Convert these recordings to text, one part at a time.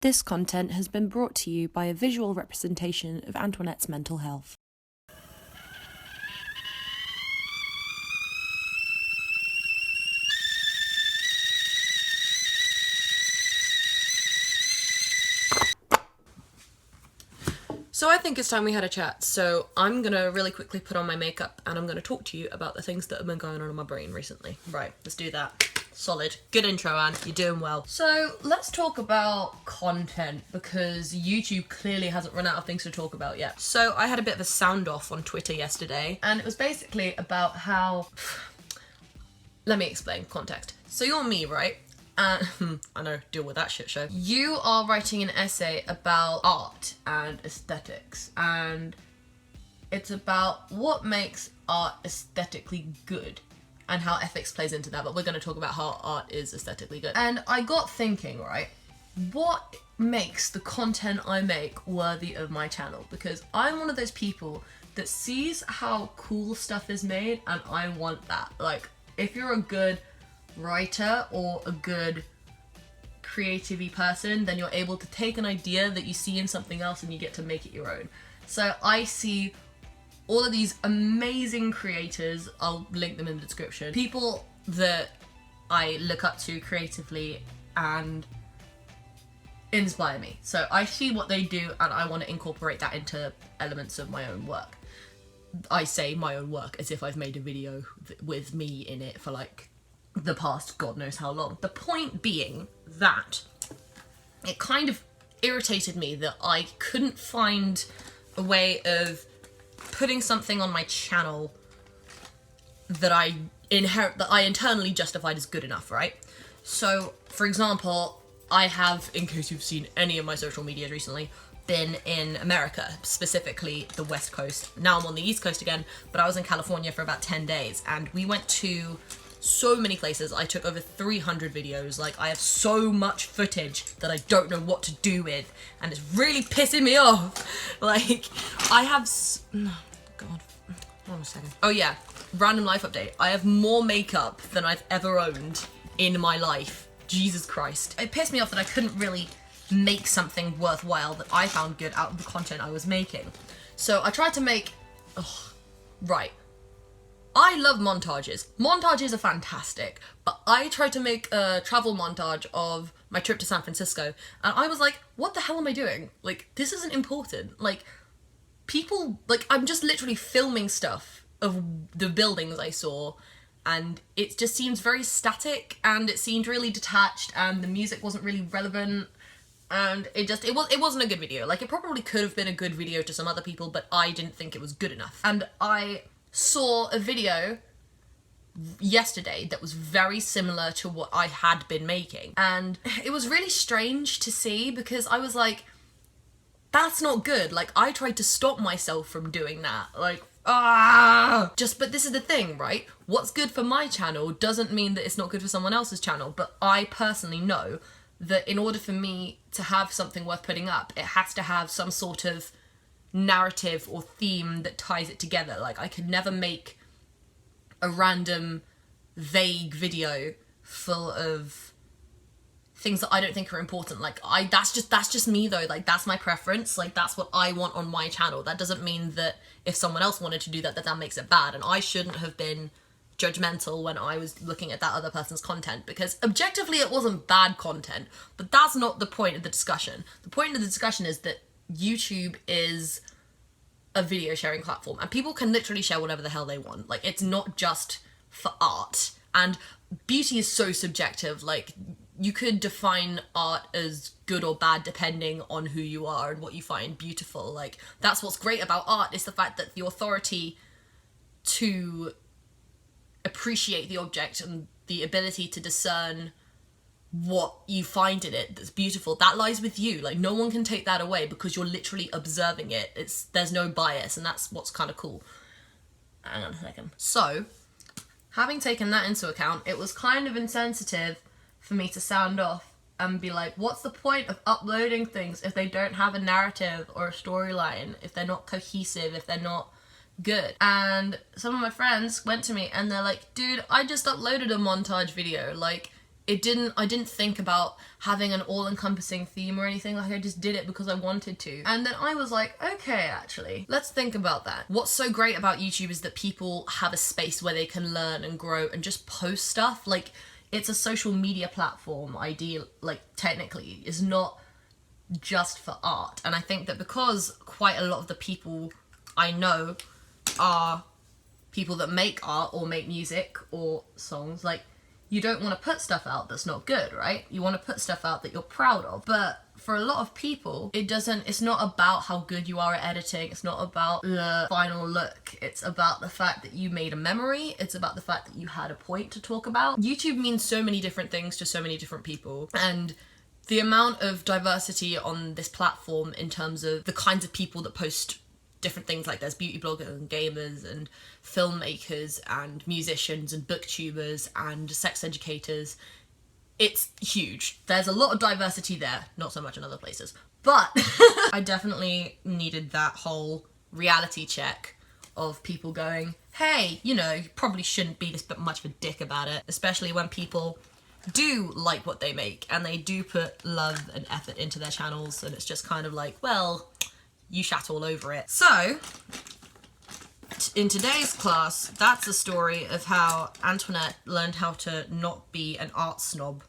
This content has been brought to you by a visual representation of Antoinette's mental health. So I think it's time we had a chat. So I'm gonna really quickly put on my makeup and I'm gonna talk to you about the things that have been going on in my brain recently. Right, let's do that. Solid. Good intro, Anne. You're doing well. So let's talk about content because YouTube clearly hasn't run out of things to talk about yet. So I had a bit of a sound off on Twitter yesterday and it was basically about how... Let me explain context. So you're me, right? I know, deal with that shit show. You are writing an essay about art and aesthetics, and it's about what makes art aesthetically good and how ethics plays into that, but we're going to talk about how art is aesthetically good. And I got thinking, right, what makes the content I make worthy of my channel? Because I'm one of those people that sees how cool stuff is made and I want that. Like, if you're a good writer or a good creative-y person, then you're able to take an idea that you see in something else and you get to make it your own. So I see all of these amazing creators, I'll link them in the description, people that I look up to creatively and inspire me. So I see what they do and I want to incorporate that into elements of my own work. I say my own work as if I've made a video with me in it for like the past God knows how long. The point being that it kind of irritated me that I couldn't find a way of putting something on my channel that I internally justified as good enough, right? So, for example, I have, in case you've seen any of my social medias recently, been in America, specifically the West Coast. Now I'm on the East Coast again, but I was in California for about 10 days and we went to so many places. I took over 300 videos. Like, I have so much footage that I don't know what to do with and it's really pissing me off. Like, I have God, hold on a second. Oh yeah, random life update. I have more makeup than I've ever owned in my life. Jesus Christ. It pissed me off that I couldn't really make something worthwhile that I found good out of the content I was making. So I tried to make... right. I love montages. Montages are fantastic, but I tried to make a travel montage of my trip to San Francisco, and I was like, what the hell am I doing? Like, this isn't important. Like, people, like, I'm just literally filming stuff of the buildings I saw, and it just seems very static, and it seemed really detached, and the music wasn't really relevant, and it wasn't a good video. Like, it probably could have been a good video to some other people, but I didn't think it was good enough. And I saw a video yesterday that was very similar to what I had been making, and it was really strange to see because I was like, that's not good. Like, I tried to stop myself from doing that. Like, but this is the thing, right? What's good for my channel doesn't mean that it's not good for someone else's channel, but I personally know that in order for me to have something worth putting up, it has to have some sort of narrative or theme that ties it together. Like, I could never make a random vague video full of things that I don't think are important. Like, that's just me though. Like, that's my preference. Like, that's what I want on my channel. That doesn't mean that if someone else wanted to do that, that makes it bad. And I shouldn't have been judgmental when I was looking at that other person's content, because objectively it wasn't bad content, but that's not the point of the discussion. The point of the discussion is that YouTube is a video sharing platform and people can literally share whatever the hell they want. Like, it's not just for art, and beauty is so subjective. Like, you could define art as good or bad depending on who you are and what you find beautiful. Like, that's what's great about art, is the fact that the authority to appreciate the object and the ability to discern what you find in it that's beautiful, that lies with you. Like, no one can take that away because you're literally observing it. There's no bias, and that's what's kind of cool. Hang on a second. So, having taken that into account, it was kind of insensitive for me to sound off and be like, what's the point of uploading things if they don't have a narrative or a storyline, if they're not cohesive, if they're not good? And some of my friends went to me and they're like, dude, I just uploaded a montage video. Like, I didn't think about having an all-encompassing theme or anything. Like, I just did it because I wanted to. And then I was like, okay, actually, let's think about that. What's so great about YouTube is that people have a space where they can learn and grow and just post stuff. Like, it's a social media platform, technically. It's not just for art. And I think that because quite a lot of the people I know are people that make art or make music or songs, like, you don't want to put stuff out that's not good, right? You want to put stuff out that you're proud of. But for a lot of people, it's not about how good you are at editing. It's not about the final look. It's about the fact that you made a memory. It's about the fact that you had a point to talk about. YouTube means so many different things to so many different people. And the amount of diversity on this platform in terms of the kinds of people that post different things, like there's beauty bloggers and gamers and filmmakers and musicians and booktubers and sex educators, it's huge. There's a lot of diversity there, not so much in other places. But I definitely needed that whole reality check of people going, hey, you know, you probably shouldn't be this much of a dick about it, especially when people do like what they make and they do put love and effort into their channels, and it's just kind of like, well, you shat all over it. So, in today's class, that's a story of how Antoinette learned how to not be an art snob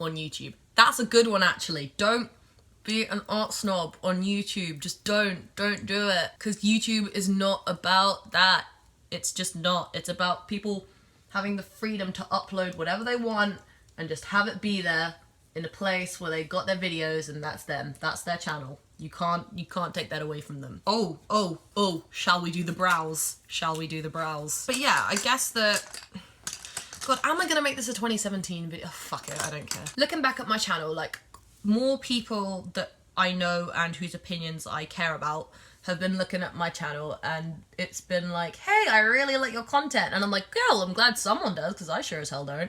on YouTube. That's a good one, actually. Don't be an art snob on YouTube. Just don't do it. Because YouTube is not about that. It's just not. It's about people having the freedom to upload whatever they want and just have it be there in a place where they got their videos and that's them. That's their channel. You can't take that away from them. Oh, shall we do the brows? Shall we do the brows? But yeah, I guess that... God, am I gonna make this a 2017 video? Oh, fuck it, I don't care. Looking back at my channel, like, more people that I know and whose opinions I care about have been looking at my channel, and it's been like, hey, I really like your content. And I'm like, girl, I'm glad someone does, because I sure as hell don't.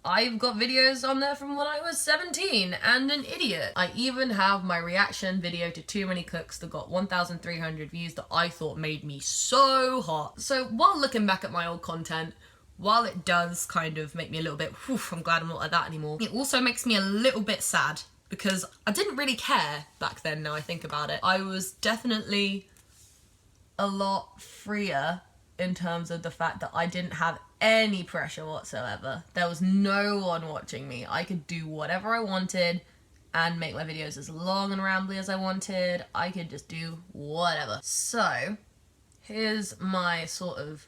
I've got videos on there from when I was 17 and an idiot. I even have my reaction video to Too Many Cooks that got 1,300 views that I thought made me so hot. So while looking back at my old content, while it does kind of make me a little bit, whew, I'm glad I'm not like that anymore, it also makes me a little bit sad. Because I didn't really care back then, now I think about it. I was definitely a lot freer in terms of the fact that I didn't have any pressure whatsoever. There was no one watching me. I could do whatever I wanted and make my videos as long and rambly as I wanted. I could just do whatever. So, here's my sort of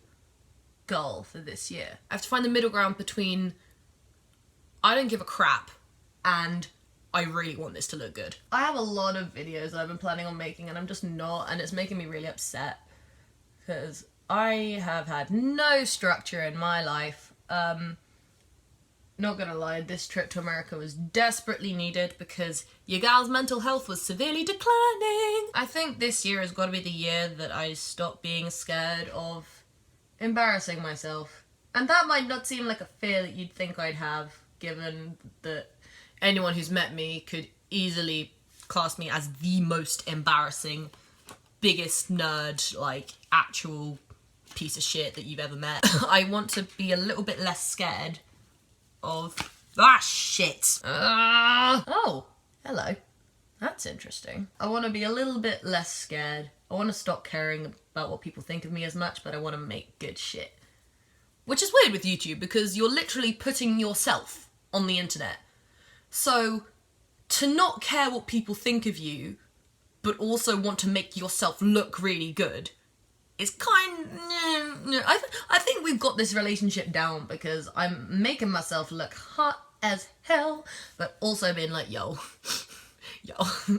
goal for this year. I have to find the middle ground between I don't give a crap and I really want this to look good. I have a lot of videos that I've been planning on making and I'm just not, and it's making me really upset because I have had no structure in my life. Not gonna lie, this trip to America was desperately needed because your gal's mental health was severely declining. I think this year has got to be the year that I stop being scared of embarrassing myself. And that might not seem like a fear that you'd think I'd have, given that anyone who's met me could easily class me as the most embarrassing, biggest nerd, like, actual piece of shit that you've ever met. I want to be a little bit less scared of... shit! Oh, hello. That's interesting. I want to be a little bit less scared. I want to stop caring about what people think of me as much, but I want to make good shit. Which is weird with YouTube, because you're literally putting yourself on the internet. So, to not care what people think of you, but also want to make yourself look really good, is kind of... I think we've got this relationship down because I'm making myself look hot as hell, but also being like, yo,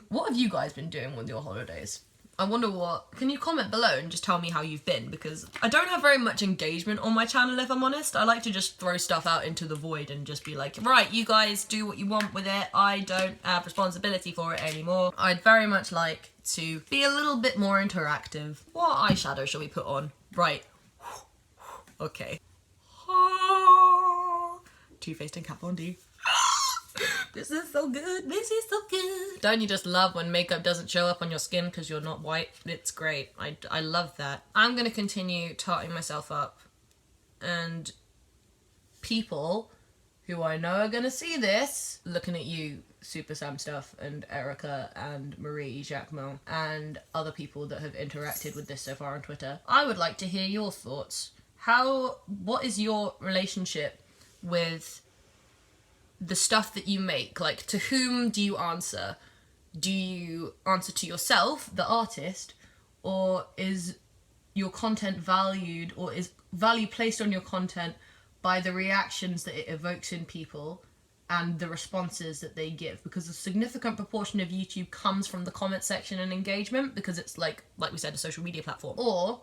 what have you guys been doing with your holidays? I wonder what... Can you comment below and just tell me how you've been? Because I don't have very much engagement on my channel, if I'm honest. I like to just throw stuff out into the void and just be like, right, you guys do what you want with it. I don't have responsibility for it anymore. I'd very much like to be a little bit more interactive. What eyeshadow shall we put on? Right. Okay. Too Faced and Kat Von D. This is so good. This is so good. Don't you just love when makeup doesn't show up on your skin because you're not white? It's great. I love that. I'm going to continue tarting myself up. And people who I know are gonna see this, looking at you, Super Sam Stuff and Erica and Marie Jacquemont and other people that have interacted with this so far on Twitter, I would like to hear your thoughts. What is your relationship with the stuff that you make? Like, to whom do you answer? Do you answer to yourself, the artist, or is your content valued, or is value placed on your content by the reactions that it evokes in people and the responses that they give? Because a significant proportion of YouTube comes from the comment section and engagement, because it's like we said, a social media platform. Or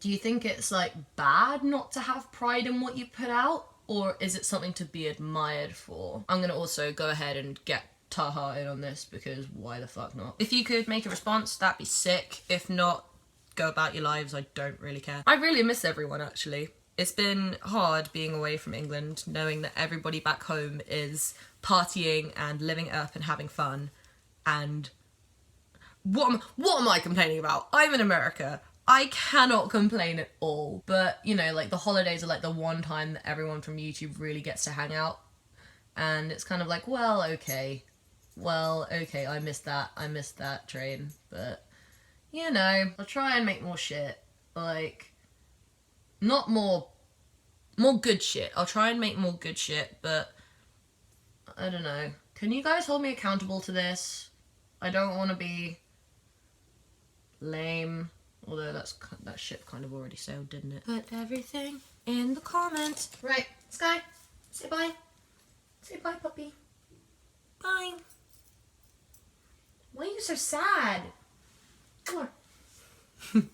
do you think it's like bad not to have pride in what you put out, or is it something to be admired for? I'm gonna also go ahead and get Taha in on this, because why the fuck not? If you could make a response, that'd be sick. If not, go about your lives. I don't really care. I really miss everyone, actually. It's been hard being away from England, knowing that everybody back home is partying and living it up and having fun. And what am I complaining about? I'm in America. I cannot complain at all. But, you know, like, the holidays are like the one time that everyone from YouTube really gets to hang out. And it's kind of like, well, okay, I missed that train. But, you know, I'll try and make more shit. Like, not more good shit. I'll try and make more good shit, but I don't know. Can you guys hold me accountable to this? I don't want to be lame, although that ship kind of already sailed, didn't it? Put everything in the comments. Right, Sky, say bye. Say bye, puppy. Bye. Why are you so sad? Come on.